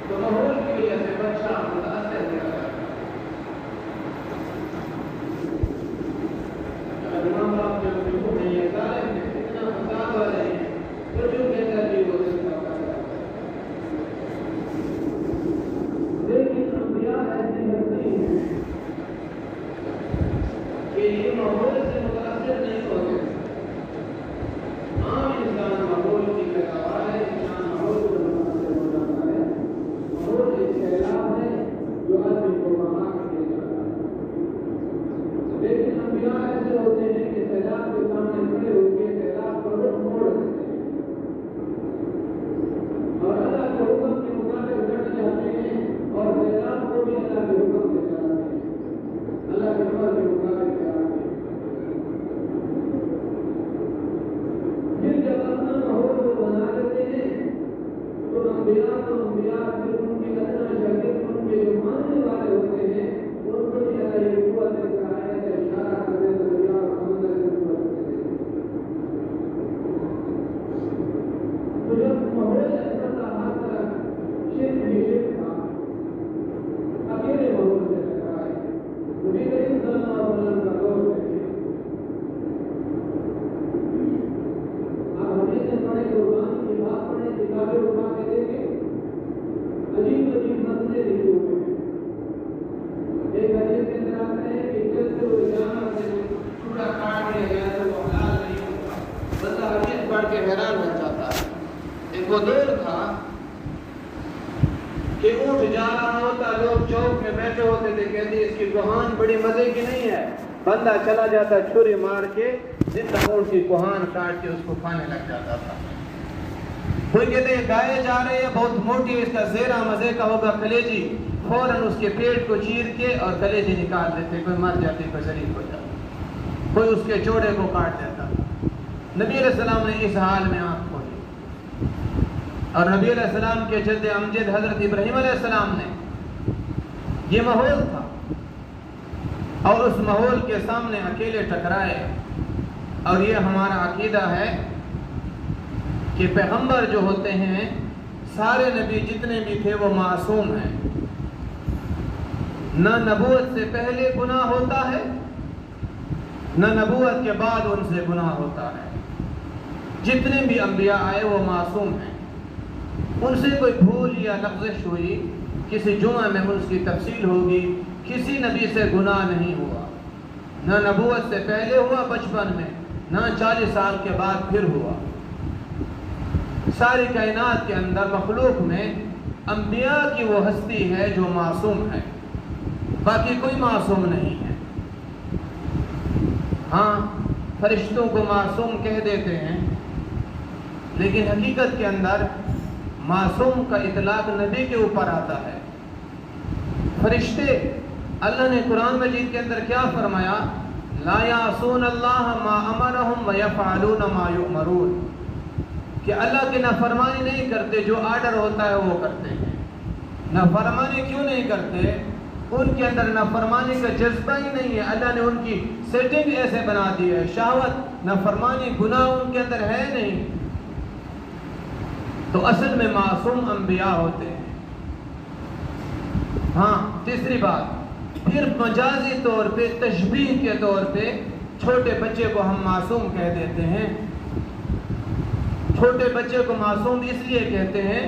تو ماحول کی وجہ سے بچہ انبیاء تو انبیاء پھر ان کے ادنا شاگرد ان کے جو ماننے والے ہوتے ہیں ان کو بھی اللہ یہ قوت دیتا ہے کہ اشارہ کرنے تو دریا اور سمندر کی قوت دیتے ہیں. تو جب ماحول ایسا تھا ہر طرف شرک ہی شرک تھا, اکیلے ماحول سے ٹکرائے. نبی کریم صلی اللہ علیہ وسلم کا دور میں تھے. آپ حدیثیں پڑھیں قربانی کی بات پڑھیں کتابیں اٹھا کے دیکھیں, عجیب عجیب مسئلے لکھے ہوئے ہیں. ایک حدیث کے اندر آتا ہے کہ چلتے ہوئے جانور سے ٹکڑا کاٹ دیا گیا تو وہ حلال نہیں ہوتا. بندہ حدیث پڑھ کے حیران ہو جاتا ہے. ایک وہ دور تھا کہ اونٹ جا رہا ہوتا, لوگ چوک میں بیٹھے ہوتے تھے, کہتے اس کی کوہان بڑی مزے کی نہیں ہے. بندہ چلا جاتا چھری مار کے زندہ اونٹ کی کوہان کاٹ کے اس کو کھانے لگ جاتا تھا. کوئی کہتے ہیں گائے جا رہے ہیں بہت موٹی, اس کا زیرہ مزے کا ہوگا کلیجی, فوراً اس کے پیٹ کو چیر کے اور کلیجی نکال دیتے. کوئی مر جاتی, کوئی ذلیل ہو جاتی, کوئی اس کے چوڑے کو کاٹ دیتا. نبی علیہ السلام نے اس حال میں آنکھ کھولی, اور نبی علیہ السلام کے جد امجد حضرت ابراہیم علیہ السلام نے, یہ ماحول تھا اور اس ماحول کے سامنے اکیلے ٹکرائے. اور یہ ہمارا عقیدہ ہے کہ پیغمبر جو ہوتے ہیں, سارے نبی جتنے بھی تھے وہ معصوم ہیں. نہ نبوت سے پہلے گناہ ہوتا ہے, نہ نبوت کے بعد ان سے گناہ ہوتا ہے. جتنے بھی انبیاء آئے وہ معصوم ہیں. ان سے کوئی بھول یا لغزش ہوئی, کسی جمعہ میں ان کی تفصیل ہوگی, کسی نبی سے گناہ نہیں ہوا. نہ نبوت سے پہلے ہوا بچپن میں, نہ 40 سال کے بعد پھر ہوا. ساری کائنات کے اندر مخلوق میں انبیاء کی وہ ہستی ہے جو معصوم ہے, باقی کوئی معصوم نہیں ہے. ہاں فرشتوں کو معصوم کہہ دیتے ہیں, لیکن حقیقت کے اندر معصوم کا اطلاق نبی کے اوپر آتا ہے. فرشتے, اللہ نے قرآن مجید کے اندر کیا فرمایا, لا یعصون اللہ ما امرہم ویفعلون ما یؤمرون, کہ اللہ کی نافرمانی نہیں کرتے, جو آرڈر ہوتا ہے وہ کرتے ہیں. نافرمانی کیوں نہیں کرتے, ان کے اندر نافرمانی کا جذبہ ہی نہیں ہے. اللہ نے ان کی سیٹنگ ایسے بنا دی ہے, شہوت نافرمانی گناہ ان کے اندر ہے نہیں. تو اصل میں معصوم انبیاء ہوتے ہیں. ہاں تیسری بات, پھر مجازی طور پہ تشبیہ کے طور پہ چھوٹے بچے کو ہم معصوم کہہ دیتے ہیں. چھوٹے بچے کو معصوم اس لیے کہتے ہیں,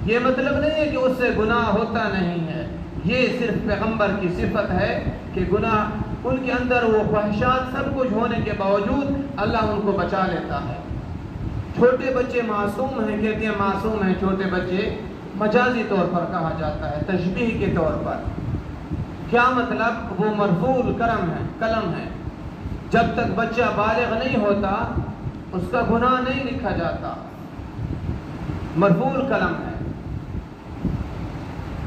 یہ مطلب نہیں ہے کہ اس سے گناہ ہوتا نہیں ہے. یہ صرف پیغمبر کی صفت ہے کہ گناہ ان کے اندر وہ خواہشات سب کچھ ہونے کے باوجود اللہ ان کو بچا لیتا ہے. چھوٹے بچے معصوم ہیں, کہتے ہیں معصوم ہیں چھوٹے بچے, مجازی طور پر کہا جاتا ہے, تشبیہ کے طور پر. کیا مطلب, وہ مرفوع القلم ہے, قلم ہے. جب تک بچہ بالغ نہیں ہوتا اس کا گناہ نہیں لکھا جاتا, مرفوع القلم ہے.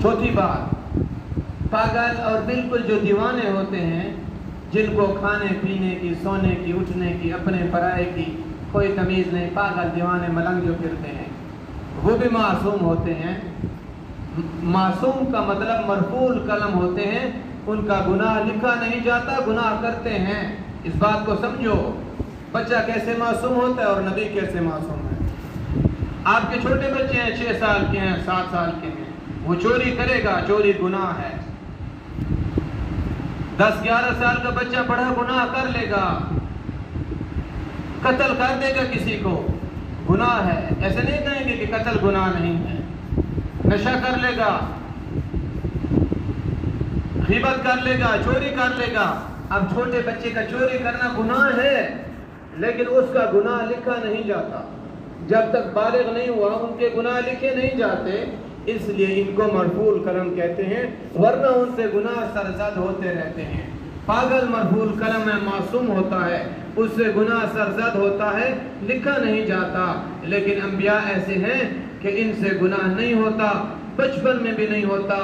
چوتھی بات, پاگل اور بالکل جو دیوانے ہوتے ہیں, جن کو کھانے پینے کی, سونے کی, اٹھنے کی, اپنے پرائے کی کوئی تمیز نہیں, پاگل دیوانے ملنگ جو پھرتے ہیں, وہ بھی معصوم ہوتے ہیں. معصوم کا مطلب مرفوع القلم ہوتے ہیں, ان کا گناہ لکھا نہیں جاتا, گناہ کرتے ہیں. اس بات کو سمجھو, بچہ کیسے معصوم ہوتا ہے اور نبی کیسے معصوم ہے. آپ کے چھوٹے بچے ہیں, 6 سال کے ہیں, 7 سال کے ہیں, وہ چوری کرے گا, چوری گناہ ہے. 10-11 سال کا بچہ بڑا گناہ کر لے گا, قتل کر دے گا کسی کو, گناہ ہے. ایسے نہیں کہیں گے کہ قتل گناہ نہیں ہے. نشہ کر لے گا, غیبت کر لے گا, چوری کر لے گا. اب چھوٹے بچے کا چوری کرنا گناہ ہے, لیکن اس کا گناہ لکھا نہیں جاتا. جب تک بالغ نہیں ہوا ان کے گناہ لکھے نہیں جاتے, اس لیے ان کو مرفوع القلم کہتے ہیں, ورنہ ان سے گناہ سرزد ہوتے رہتے ہیں. پاگل مرفوع القلم ہے, معصوم ہوتا ہے, اس سے گناہ سرزد ہوتا ہے, لکھا نہیں جاتا. لیکن انبیاء ایسے ہیں کہ ان سے گناہ نہیں ہوتا, بچپن میں بھی نہیں ہوتا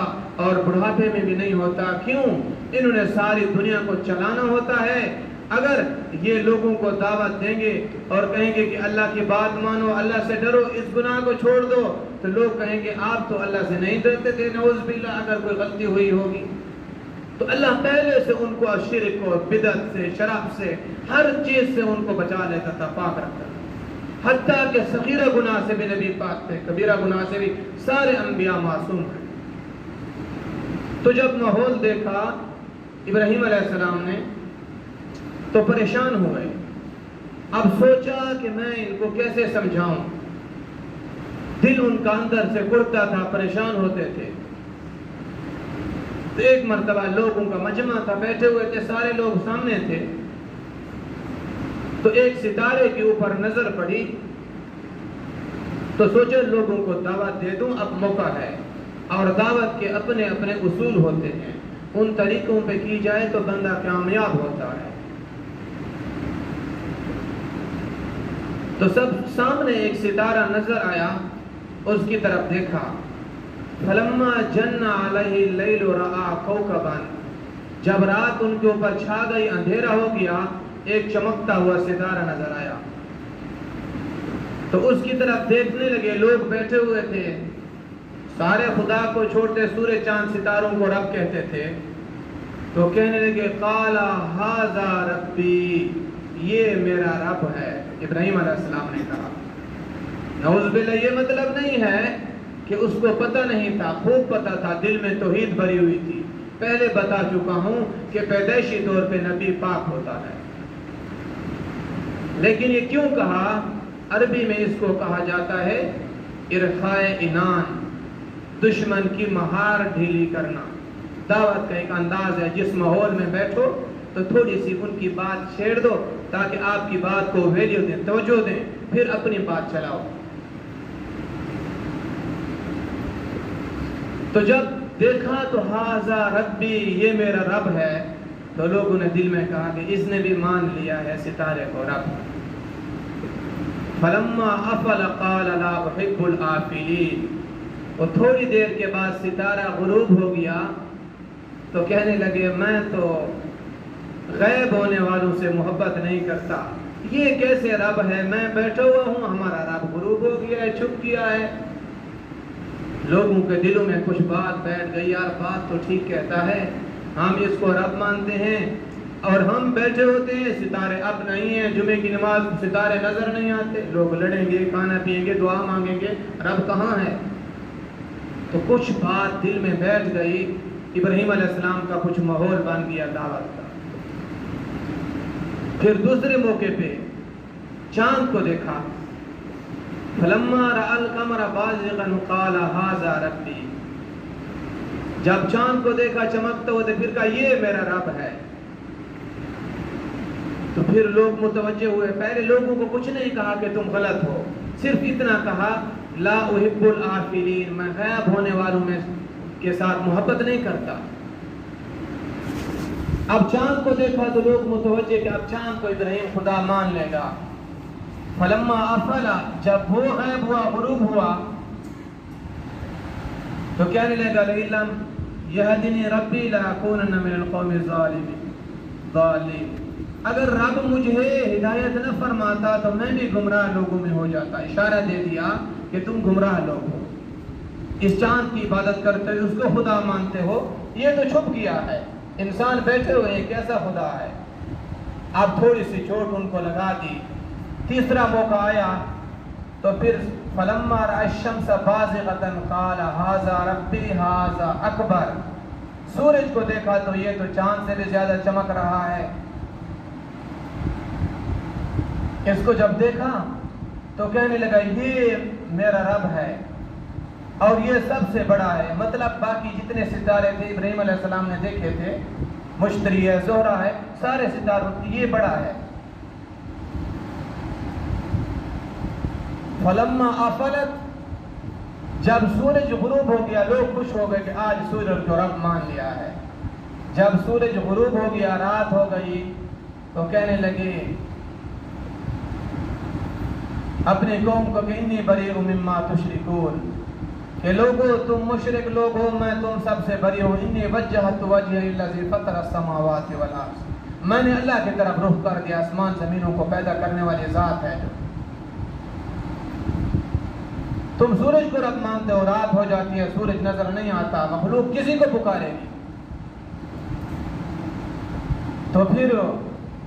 اور بڑھاپے میں بھی نہیں ہوتا. کیوں؟ انہوں نے ساری دنیا کو چلانا ہوتا ہے, اگر یہ لوگوں کو دعوت دیں گے اور کہیں گے کہ اللہ کی بات مانو، اللہ سے ڈرو، اس گناہ کو چھوڑ دو، تو لوگ کہیں گے آپ تو اللہ سے نہیں ڈرتے تھے، نعوذ باللہ اگر کوئی غلطی ہوئی ہوگی۔ تو اللہ پہلے سے ان کو شرک اور بدعت سے، شراب سے، ہر چیز سے ان کو بچا لیتا تھا، پاک رکھتا تھا، حتیٰ کہ صغیرہ گناہ سے بھی نبی پاک تھے، کبیرہ گناہ سے بھی سارے انبیاء معصوم ہیں۔ تو جب ماحول دیکھا ابراہیم علیہ السلام نے تو پریشان ہوئے، اب سوچا کہ میں ان کو کیسے سمجھاؤں، دل ان کا اندر سے گڑتا تھا، پریشان ہوتے تھے۔ تو ایک مرتبہ لوگوں کا مجمع تھا، بیٹھے ہوئے تھے، سارے لوگ سامنے تھے، تو ایک ستارے کے اوپر نظر پڑی، تو سوچا لوگوں کو دعوت دے دوں، اب موقع ہے، اور دعوت کے اپنے اپنے اصول ہوتے ہیں، ان طریقوں پہ کی جائے تو بندہ کامیاب ہوتا ہے۔ تو سب سامنے ایک ستارہ نظر آیا، اس کی طرف دیکھا، فلما جن علیہ اللیل رأى کوکبا، جب رات ان کے اوپر چھا گئی، اندھیرا ہو گیا، ایک چمکتا ہوا ستارہ نظر آیا، تو اس کی طرف دیکھنے لگے۔ لوگ بیٹھے ہوئے تھے، سارے خدا کو چھوڑتے، سورج چاند ستاروں کو رب کہتے تھے، تو کہنے لگے قال ھذا ربی، یہ میرا رب ہے۔ ابراہیم علیہ السلام نے کہا، نعوذ باللہ، یہ مطلب نہیں ہے کہ اس کو پتہ نہیں تھا، خوب پتہ تھا، دل میں توحید بھری ہوئی تھی، پہلے بتا چکا ہوں کہ پیدائشی طور پہ نبی پاک ہوتا ہے، لیکن یہ کیوں کہا؟ عربی میں اس کو کہا جاتا ہے ارخاء عنان، دشمن کی مہار ڈھیلی کرنا۔ دعوت کا ایک انداز ہے، جس ماحول میں بیٹھو تو تھوڑی سی ان کی بات چھیڑ دو تاکہ آپ کی بات کو ویلیو دیں، توجہ دیں، پھر اپنی بات چلاؤ۔ تو جب دیکھا تو ھذا ربی، یہ میرا رب ہے، تو لوگوں نے دل میں کہا کہ اس نے بھی مان لیا ہے ستارے کو رب۔ فلما افل قال لا احب الآفلین، اور تھوڑی دیر کے بعد ستارہ غروب ہو گیا تو کہنے لگے میں تو غائب ہونے والوں سے محبت نہیں کرتا، یہ کیسے رب ہے؟ میں بیٹھا ہوا ہوں، ہمارا رب غروب ہو گیا ہے، چھپ گیا ہے۔ لوگوں کے دلوں میں کچھ بات بیٹھ گئی، یار بات تو ٹھیک کہتا ہے، ہم اس کو رب مانتے ہیں، اور ہم بیٹھے ہوتے ہیں، ستارے اب نہیں ہیں، جمعے کی نماز ستارے نظر نہیں آتے، لوگ لڑیں گے، کھانا پئیں گے، دعا مانگیں گے، رب کہاں ہے؟ تو کچھ بات دل میں بیٹھ گئی، ابراہیم علیہ السلام کا کچھ ماحول بن گیا دعوت کا۔ پھر دوسرے موقع پہ چاند کو دیکھا، فلما رأى القمر بازغا قال ھذا ربی، جب چاند کو دیکھا چمکتا ہوا تو پھر کہا یہ میرا رب ہے۔ تو پھر لوگ متوجہ ہوئے، پہلے لوگوں کو کچھ نہیں کہا کہ تم غلط ہو، صرف اتنا کہا لا احب الآفلین، میں غائب ہونے والوں میں کے ساتھ محبت نہیں کرتا۔ اب چاند کو دیکھا تو لوگ متوجہ کہ اب چاند کو ابراہیم خدا مان لے گا۔ فلما افلا، جب وہ غائب ہوا، غروب ہوا، تو کہنے لگا لئن لم یہدنی ربی لأکونن من القوم الضالین، اگر رب مجھے ہدایت نہ فرماتا تو میں بھی گمراہ لوگوں میں ہو جاتا۔ اشارہ دے دیا کہ تم گمراہ لوگ ہو، اس چاند کی عبادت کرتے ہو، اس کو خدا مانتے ہو، یہ تو چھپ گیا ہے، انسان بیٹھے ہوئے ہیں، کیسا خدا ہے؟ اب تھوڑی سی چوٹ ان کو لگا دی۔ تیسرا موقع آیا تو پھر فلما رأى الشمس بازغة قال ھذا ربی ھذا اکبر، سورج کو دیکھا تو یہ تو چاند سے بھی زیادہ چمک رہا ہے۔ اس کو جب دیکھا تو کہنے لگا یہ میرا رب ہے اور یہ سب سے بڑا ہے، مطلب باقی جتنے ستارے تھے ابراہیم علیہ السلام نے دیکھے تھے، مشتری ہے، زہرہ ہے، سارے ستاروں یہ بڑا ہے۔ فلما افلت، جب سورج غروب ہو گیا لوگ خوش ہو گئے کہ آج سورج کو رب مان لیا ہے۔ جب سورج غروب ہو گیا، رات ہو گئی، تو کہنے لگے اپنی قوم کو کہ انی بریء مما تشرکون، کہ لوگو تم مشرک لوگ ہو، میں تم سب سے بری ہوں، انی وجہت وجہی الذی فطر السماوات والارض، میں نے اللہ کی طرف رخ کر دیا، آسمان زمینوں کو پیدا کرنے والی ذات ہے جو تم سورج کو رب مانتے ہو، رات ہو جاتی ہے، سورج نظر نہیں آتا، مخلوق کسی کو پکارے گی؟ تو پھر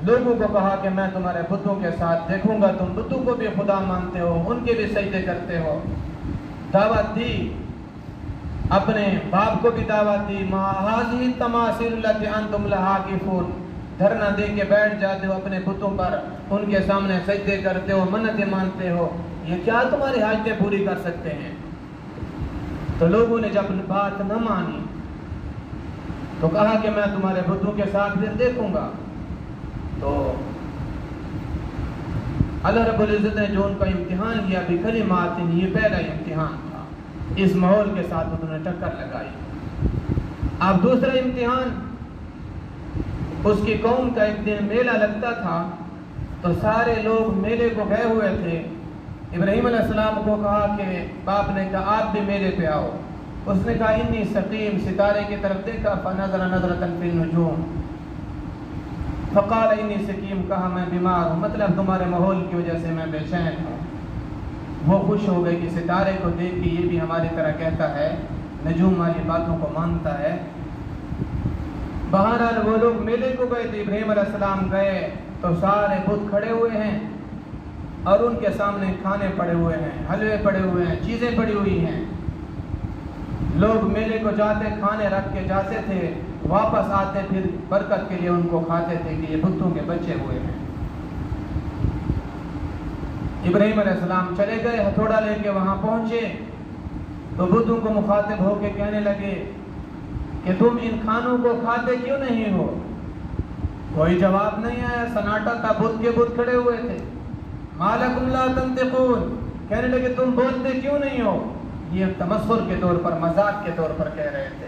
لوگوں کو کہا کہ میں تمہارے بتوں کے ساتھ دیکھوں گا، تم بتوں کو بھی خدا مانتے ہو، ان کے بھی سجدے کرتے ہو۔ دعوت دی، اپنے باپ کو بھی دعوت دی، ما هذه التماثيل التي انتم لها عاكفون، دھرنا دے کے بیٹھ جاتے ہو اپنے بتوں پر، ان کے سامنے سجدے کرتے ہو، منتیں مانتے ہو، یہ کیا تمہاری حاجتیں پوری کر سکتے ہیں؟ تو لوگوں نے جب بات نہ مانی تو کہا کہ میں تمہارے بتوں کے ساتھ پھر دیکھوں گا۔ تو اللہ رب العزت نے جو ان کا امتحان کیا بھی کلمات، یہ پہلا امتحان تھا، اس ماحول کے ساتھ انہوں نے ٹکر لگائی۔ اب دوسرا امتحان، اس کی قوم کا ایک دن میلہ لگتا تھا، تو سارے لوگ میلے کو گئے ہوئے تھے۔ ابراہیم علیہ السلام کو کہا کہ باپ نے کہا آپ بھی میلے پہ آؤ، اس نے کہا انی سقیم، ستارے کی طرف دیکھا، فنظر نظرۃ فی النجوم، فقال انی سقیم، کہا میں بیمار ہوں، مطلب تمہارے ماحول کی وجہ سے میں بے چین ہوں۔ وہ خوش ہو گئے کہ ستارے کو دیکھ کے یہ بھی ہماری طرح کہتا ہے، نجوم والی باتوں کو مانتا ہے۔ بہرحال وہ لوگ میلے کو گئے تھے، ابراہیم علیہ السلام گئے تو سارے بت کھڑے ہوئے ہیں اور ان کے سامنے کھانے پڑے ہوئے ہیں، حلوے پڑے ہوئے ہیں، چیزیں پڑی ہوئی ہیں۔ لوگ میلے کو جاتے، کھانے رکھ کے جاتے تھے، واپس آتے پھر برکت کے لیے ان کو کھاتے تھے کہ یہ بتوں کے بچے ہوئے ہیں۔ ابراہیم علیہ السلام چلے گئے، ہتھوڑا لے کے وہاں پہنچے تو بتوں کو مخاطب ہو کے کہنے لگے کہ تم ان کھانوں کو کھاتے کیوں نہیں ہو؟ کوئی جواب نہیں آیا، سناٹا تھا، بت کے بت کھڑے ہوئے تھے۔ ما لکم لا تنطقون، کہنے لگے تم بولتے کیوں نہیں ہو؟ یہ تمسخر کے طور پر، مذاق کے طور پر کہہ رہے تھے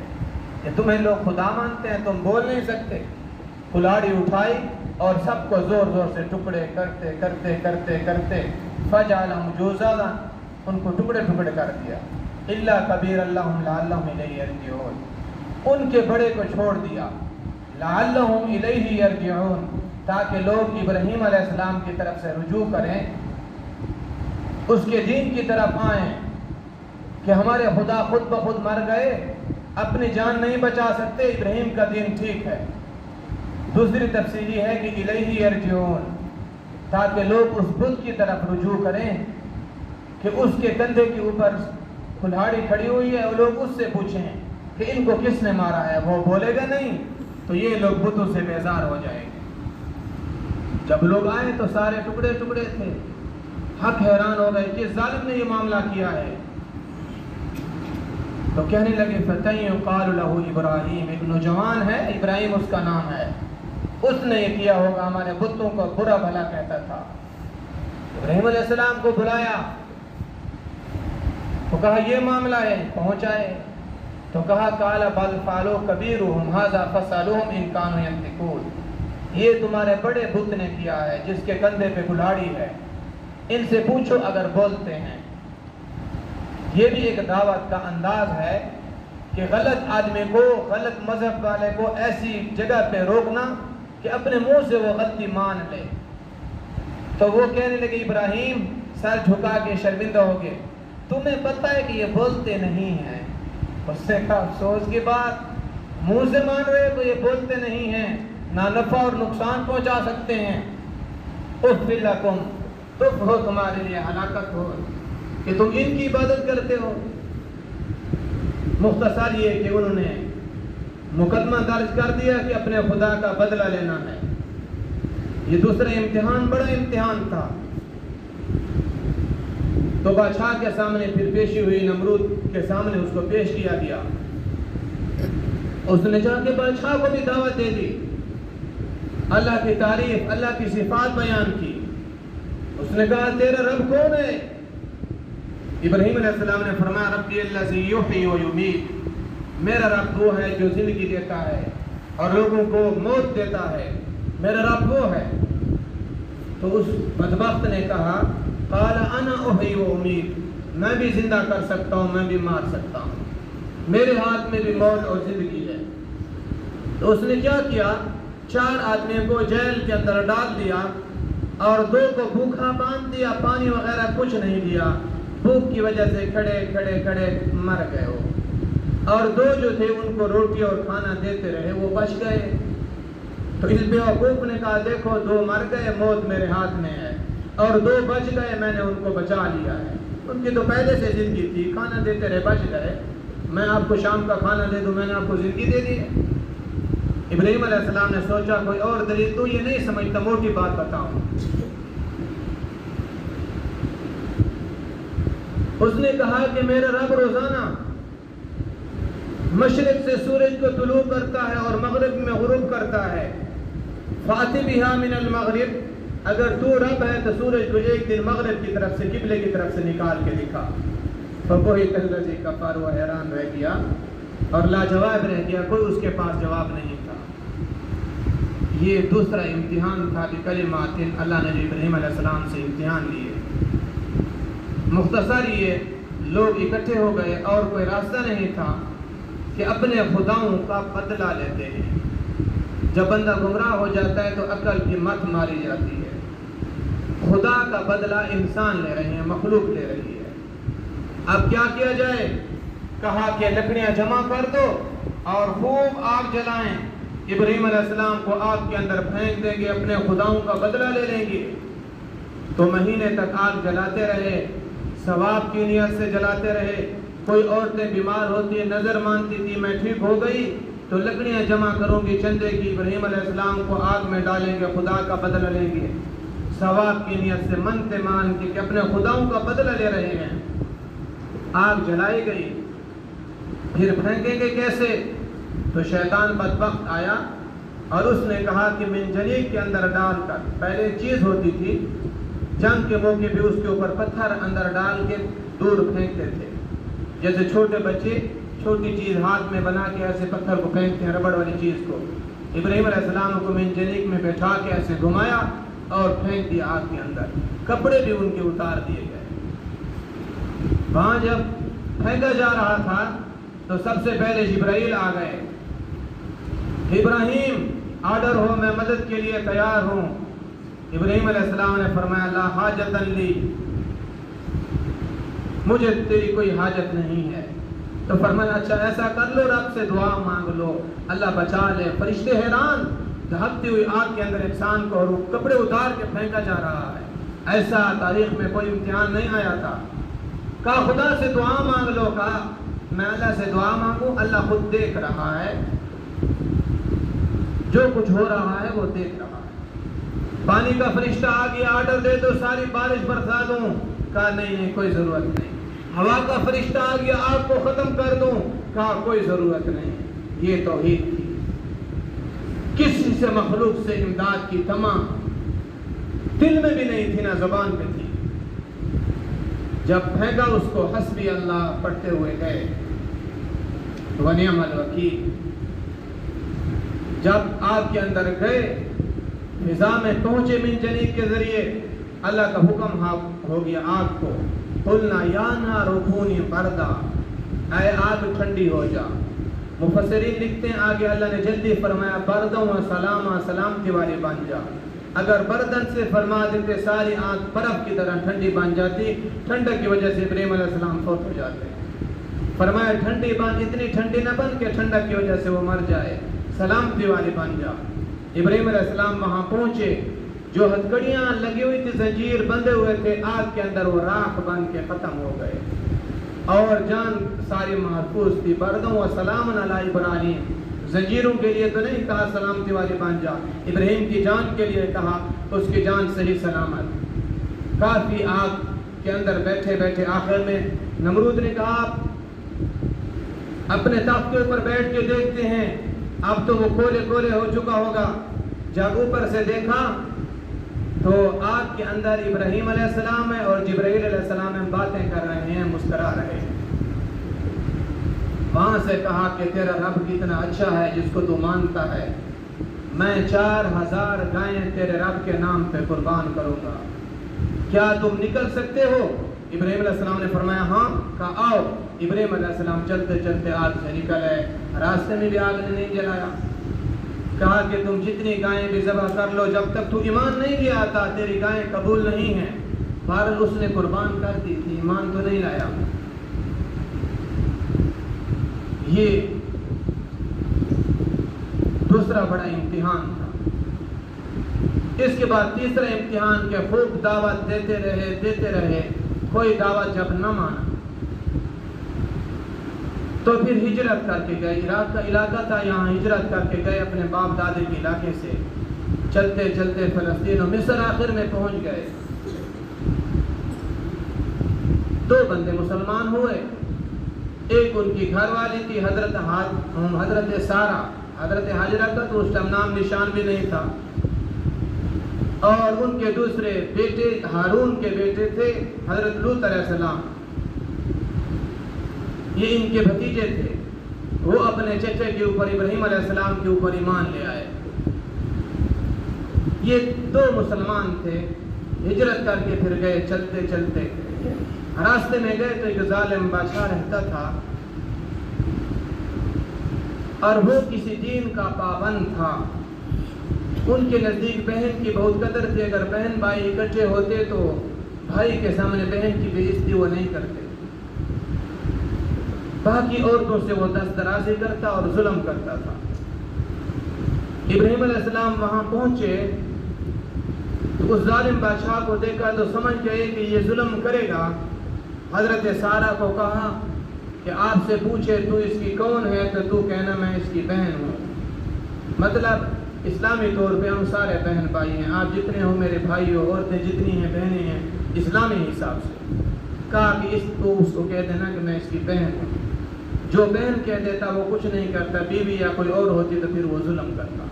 کہ تمہیں لوگ خدا مانتے ہیں، تم بول نہیں سکتے۔ کلاڑی اٹھائی اور سب کو زور زور سے ٹکڑے کرتے کرتے کرتے کرتے فجعلہم جذاذا، ان کو ٹکڑے ٹکڑے کر دیا۔ الا کبیر لہم لعلہم الیہ یرجعون، ان کے بڑے کو چھوڑ دیا، لعلہم الیہ یرجعون، تاکہ لوگ ابراہیم علیہ السلام کی طرف سے رجوع کریں، اس کے دین کی طرف آئیں کہ ہمارے خدا خود بخود مر گئے، اپنی جان نہیں بچا سکتے، ابراہیم کا دین ٹھیک ہے۔ دوسری تفسیر یہ ہے کہ الیہ یرجعون، تاکہ لوگ اس بت کی طرف رجوع کریں کہ اس کے کندھے کے اوپر کلہاڑی کھڑی ہوئی ہے، اور لوگ اس سے پوچھیں کہ ان کو کس نے مارا ہے، وہ بولے گا نہیں تو یہ لوگ بتوں سے بیزار ہو جائیں گے۔ جب لوگ آئے تو سارے ٹکڑے ٹکڑے تھے، حق حیران ہو گئے کہ ظالم نے یہ معاملہ کیا ہے۔ تو کہنے لگے فتى يقال له ابراہیم، ایک نوجوان ہے، ابراہیم اس کا نام ہے، اس نے یہ کیا ہوگا، ہمارے بتوں کو برا بھلا کہتا تھا۔ ابراہیم علیہ السلام کو بلایا تو کہا یہ معاملہ ہے، پہنچائے تو کہا قال بل فعلوا كبيرهم هذا فاسألوهم ان كانوا ينطقون، یہ تمہارے بڑے بت نے کیا ہے جس کے کندھے پہ کلاڑی ہے، ان سے پوچھو اگر بولتے ہیں۔ یہ بھی ایک دعوت کا انداز ہے کہ غلط آدمی کو، غلط مذہب والے کو ایسی جگہ پہ روکنا کہ اپنے منہ سے وہ غلطی مان لے۔ تو وہ کہنے لگے ابراہیم سر جھکا کے شرمندہ ہو گئے، تمہیں پتہ ہے کہ یہ بولتے نہیں ہیں۔ اس سے کہا افسوس کی بات، منہ سے مان رہے تو یہ بولتے نہیں ہیں، نہ نفع اور نقصان پہنچا سکتے ہیں۔ اف لکم، تف ہو تمہارے لیے، ہلاکت ہو کہ تم ان کی عبادت کرتے ہو۔ مختصر یہ کہ انہوں نے مقدمہ درج کر دیا کہ اپنے خدا کا بدلہ لینا ہے۔ یہ دوسرا امتحان بڑا امتحان تھا۔ تو بادشاہ کے سامنے پھر پیشی ہوئی، نمرود کے سامنے اس کو پیش کیا گیا۔ اس نے جا کے بادشاہ کو بھی دعوت دے دی، اللہ کی تعریف، اللہ کی صفات بیان کی۔ اس نے کہا تیرا رب کون ہے؟ ابراہیم علیہ السلام نے فرمایا ربی الذی یحیی و یمیت، میرا رب وہ ہے جو زندگی دیتا ہے اور لوگوں کو موت دیتا ہے، میرا رب وہ ہے۔ تو اس بدبخت نے کہا قال انا احیی و امیت، میں بھی زندہ کر سکتا ہوں، میں بھی مار سکتا ہوں، میرے ہاتھ میں بھی موت اور زندگی ہے۔ تو اس نے کیا کیا؟ 4 آدمیوں کو جیل کے اندر ڈال دیا اور 2 کو بھوکا باندھ دیا، پانی وغیرہ کچھ نہیں دیا، بھوک کی وجہ سے کھڑے مر گئے ہو، اور 2 جو تھے ان کو روٹی اور کھانا دیتے رہے، وہ بچ گئے۔ تو اس بیوقوف نے کہا دیکھو 2 مر گئے، موت میرے ہاتھ میں ہے، اور 2 بچ گئے، میں نے ان کو بچا لیا ہے۔ ان کی تو پہلے سے زندگی تھی، کھانا دیتے رہے، بچ گئے، میں آپ کو شام کا کھانا دے دوں، میں نے آپ کو زندگی دے دی ہے۔ ابراہیم علیہ السلام نے سوچا کوئی اور دلیل تو یہ نہیں سمجھتا، موٹی بات بتاؤں۔ اس نے کہا کہ میرا رب روزانہ مشرق سے سورج کو طلوع کرتا ہے اور مغرب میں غروب کرتا ہے، فاتی بہا من المغرب، اگر تو رب ہے تو سورج کو ایک دن مغرب کی طرف سے، قبلے کی طرف سے نکال کے دکھا۔ فبہت الذی کفر، وہ حیران رہ گیا اور لاجواب رہ گیا، کوئی اس کے پاس جواب نہیں تھا۔ یہ دوسرا امتحان تھا بکلمات، اللہ نے جو ابراہیم علیہ السلام سے امتحان لیے۔ مختصر یہ لوگ اکٹھے ہو گئے اور کوئی راستہ نہیں تھا کہ اپنے خداؤں کا بدلہ لیتے ہیں۔ جب بندہ گمراہ ہو جاتا ہے تو عقل کی مت ماری جاتی ہے۔ خدا کا بدلہ انسان لے رہے ہیں، مخلوق لے رہی ہے۔ اب کیا کیا جائے؟ کہا کہ لکڑیاں جمع کر دو اور خوب آگ جلائیں، ابراہیم علیہ السلام کو آگ کے اندر پھینک دیں گے، اپنے خداؤں کا بدلہ لے لیں گے۔ تو مہینے تک آگ جلاتے رہے، ثواب کی نیت سے جلاتے رہے۔ کوئی عورتیں بیمار ہوتی، نظر مانتی تھی میں ٹھیک ہو گئی تو لکڑیاں جمع کروں گی چندے کی، ابراہیم علیہ السلام کو آگ میں ڈالیں گے، خدا کا بدلہ لیں گے، ثواب کی نیت سے منتے مان کے کہ اپنے خداؤں کا بدلہ لے رہے ہیں۔ آگ جلائی گئی، پھر پھینکیں گے کیسے؟ تو شیطان بدبخت آیا اور اس نے کہا کہ منجنیق کے اندر ڈال کر، پہلے چیز ہوتی تھی جنگ کے موقع پہ اس کے اوپر پتھر اندر ڈال کے دور پھینکتے تھے، جیسے چھوٹے بچے چھوٹی چیز ہاتھ میں بنا کے ایسے پتھر کو پھینکتے ہیں، ربڑ والی چیز کو۔ ابراہیم علیہ السلام کو منجنیق میں بیٹھا کے ایسے گھمایا اور پھینک دیا آگ کے اندر، کپڑے بھی ان کے اتار دیے گئے۔ وہاں جب پھینکا جا رہا تھا تو سب سے پہلے جبرائیل آ گئے، ابراہیم آرڈر ہو، میں مدد کے لیے تیار ہوں۔ ابراہیم علیہ السلام نے فرمایا لا حاجت لی، مجھے تیری کوئی حاجت نہیں ہے۔ تو فرمایا اچھا ایسا کر لو، رب سے دعا مانگ لو، اللہ بچا لے۔ فرشتے حیران، دہکتی ہوئی آگ کے اندر انسان کو اور کپڑے اتار کے پھینکا جا رہا ہے، ایسا تاریخ میں کوئی امتحان نہیں آیا تھا۔ کہا خدا سے دعا مانگ لو، کہا میں اللہ سے دعا مانگوں، اللہ خود دیکھ رہا ہے، جو کچھ ہو رہا ہے وہ دیکھ رہا ہے۔ پانی کا فرشتہ آ گیا، آرڈر دے دو ساری بارش برسا دوں، کہا نہیں کوئی ضرورت نہیں۔ ہوا کا فرشتہ آ گیا، آگ کو ختم کر دوں، کہا کوئی ضرورت نہیں۔ یہ توحید تھی، کسی سے مخلوق سے امداد کی تمام دل میں بھی نہیں تھی، نہ زبان پہ تھی۔ جب پھینکا اس کو حسبی اللہ پڑھتے ہوئے گئے، ونعم الوکیل۔ جب آگ کے اندر گئے، فضا میں پہنچے منجنیق کے ذریعے، اللہ کا حکم ہو گیا آگ کو، قلنا یا نار کونی بردا، اے آگ ٹھنڈی ہو جا۔ مفسرین لکھتے ہیں آگے اللہ نے جلدی فرمایا بردوں و سلاما، سلامتی والی بن جا۔ اگر بردن سے فرما دیتے ساری آگ برف کی طرح ٹھنڈی بن جاتی، ٹھنڈک کی وجہ سے ابراہیم علیہ السلام فوت ہو جاتے۔ فرمایا ٹھنڈی بن، اتنی ٹھنڈی نہ بن کہ ٹھنڈک کی وجہ سے وہ مر جائے، سلامتی والی بن جا۔ ابراہیم علیہ السلام وہاں پہنچے، جو ہتھکڑیاں لگی ہوئی تھی، زنجیر بندھے ہوئے تھے آگ کے اندر، وہ راکھ بن کے ختم ہو گئے اور جان ساری محفوظ تھی۔ بردوں و سلام علی ابراہیم، زنجیروں کے لیے تو نہیں کہا سلامتی والی بن جا، ابراہیم کی جان کے لیے کہا اس کی جان صحیح سلامت۔ کافی آگ کے اندر بیٹھے بیٹھے آخر میں نمرود نے کہا آپ اپنے تخت کے اوپر بیٹھ کے دیکھتے ہیں، اب تو وہ کولے کولے ہو چکا ہوگا۔ جب اوپر سے دیکھا تو آگ کے اندر ابراہیم علیہ السلام ہے اور جبرائیل علیہ السلام باتیں کر رہے ہیں، مسکرا رہے ہیں۔ وہاں سے کہا کہ تیرا رب کتنا اچھا ہے جس کو تو مانتا ہے، میں 4000 گائیں تیرے رب کے نام پہ قربان کروں گا، کیا تم نکل سکتے ہو؟ ابراہیم علیہ السلام نے فرمایا ہاں۔ کہا آؤ۔ ابراہیم علیہ السلام چلتے چلتے آگ سے نکل آئے، راستے میں بھی آگ نے نہیں جلایا۔ کہا کہ تم جتنی گائیں بھی ذبح کر لو، جب تک تو ایمان نہیں لے آتا تیری گائیں قبول نہیں ہیں۔ بہرحال اس نے قربان کر دی تھی، ایمان تو نہیں لایا۔ یہ دوسرا بڑا امتحان تھا۔ اس کے بعد تیسرا امتحان کے خوب دعوت دیتے رہے، کوئی دعوت جب نہ مانا تو پھر ہجرت کر کے گئے۔ عراق کا علاقہ تھا، یہاں ہجرت کر کے گئے اپنے باپ دادے کے علاقے سے، چلتے چلتے فلسطین و مصر آخر میں پہنچ گئے۔ 2 بندے مسلمان ہوئے، ایک ان کی گھر والی تھی حضرت سارہ، حضرت حاجرہ کا تو اس ٹائم نام نشان بھی نہیں تھا، اور ان کے دوسرے بیٹے ہارون کے بیٹے تھے حضرت لوط علیہ السلام، یہ ان کے بھتیجے تھے۔ وہ اپنے چچے کے اوپر ابراہیم علیہ السلام کے اوپر ایمان لے آئے۔ یہ 2 مسلمان تھے، ہجرت کر کے پھر گئے چلتے چلتے۔ راستے میں گئے تو ایک ظالم بادشاہ رہتا تھا، اور وہ کسی دین کا پابند تھا۔ ان کے نزدیک بہن کی بہت قدر تھی، اگر بہن بھائی اکٹھے ہوتے تو بھائی کے سامنے بہن کی بے عزتی وہ نہیں کرتے، باقی عورتوں سے وہ دست درازی کرتا اور ظلم کرتا تھا۔ ابراہیم علیہ السلام وہاں پہنچے تو اس ظالم بادشاہ کو دیکھا تو سمجھ گئے کہ یہ ظلم کرے گا۔ حضرت سارہ کو کہا کہ آپ سے پوچھے تو اس کی کون ہے تو تو کہنا میں اس کی بہن ہوں۔ مطلب اسلامی طور پہ ہم سارے بہن بھائی ہیں، آپ جتنے ہو میرے بھائی ہو، عورتیں جتنی ہیں بہنیں ہیں اسلامی حساب سے۔ کہا کہ اس کو کہہ دینا کہ میں اس کی بہن ہوں۔ جو بہن کہہ دیتا وہ کچھ نہیں کرتا، بیوی یا کوئی اور ہوتی تو پھر وہ ظلم کرتا۔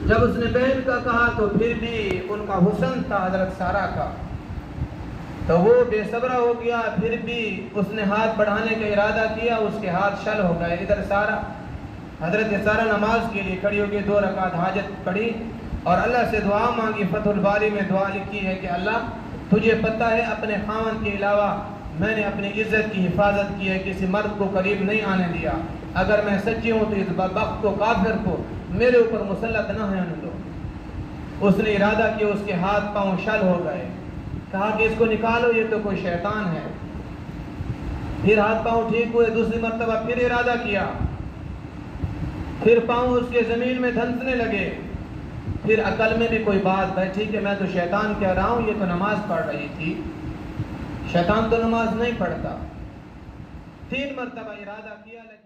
جب اس نے بہن کا کہا تو پھر بھی ان کا حسن تھا حضرت سارہ کا، تو وہ بے صبرہ ہو گیا، پھر بھی اس نے ہاتھ بڑھانے کا ارادہ کیا، اس کے ہاتھ شل ہو گئے۔ ادھر سارہ حضرت سارہ نماز کے لیے کھڑی ہو گئی، 2 رکعت حاجت پڑھی اور اللہ سے دعا مانگی۔ فتح الباری میں دعا لکھی ہے کہ اللہ تجھے پتہ ہے اپنے خاوند کے علاوہ میں نے اپنی عزت کی حفاظت کی ہے، کسی مرد کو قریب نہیں آنے دیا، اگر میں سچی ہوں تو اس بدبخت کو کافر کو میرے اوپر مسلط نہ ہونے دو۔ اس نے ارادہ کیا، اس کے ہاتھ پاؤں شل ہو گئے۔ کہا کہ اس کو نکالو، یہ تو کوئی شیطان ہے۔ پھر ہاتھ پاؤں ٹھیک ہوئے، دوسری مرتبہ پھر ارادہ کیا، پھر پاؤں اس کے زمین میں دھنسنے لگے۔ پھر عقل میں بھی کوئی بات بیٹھی کہ میں تو شیطان کہہ رہا ہوں، یہ تو نماز پڑھ رہی تھی، شیطان تو نماز نہیں پڑھتا۔ 3 مرتبہ ارادہ کیا لیکن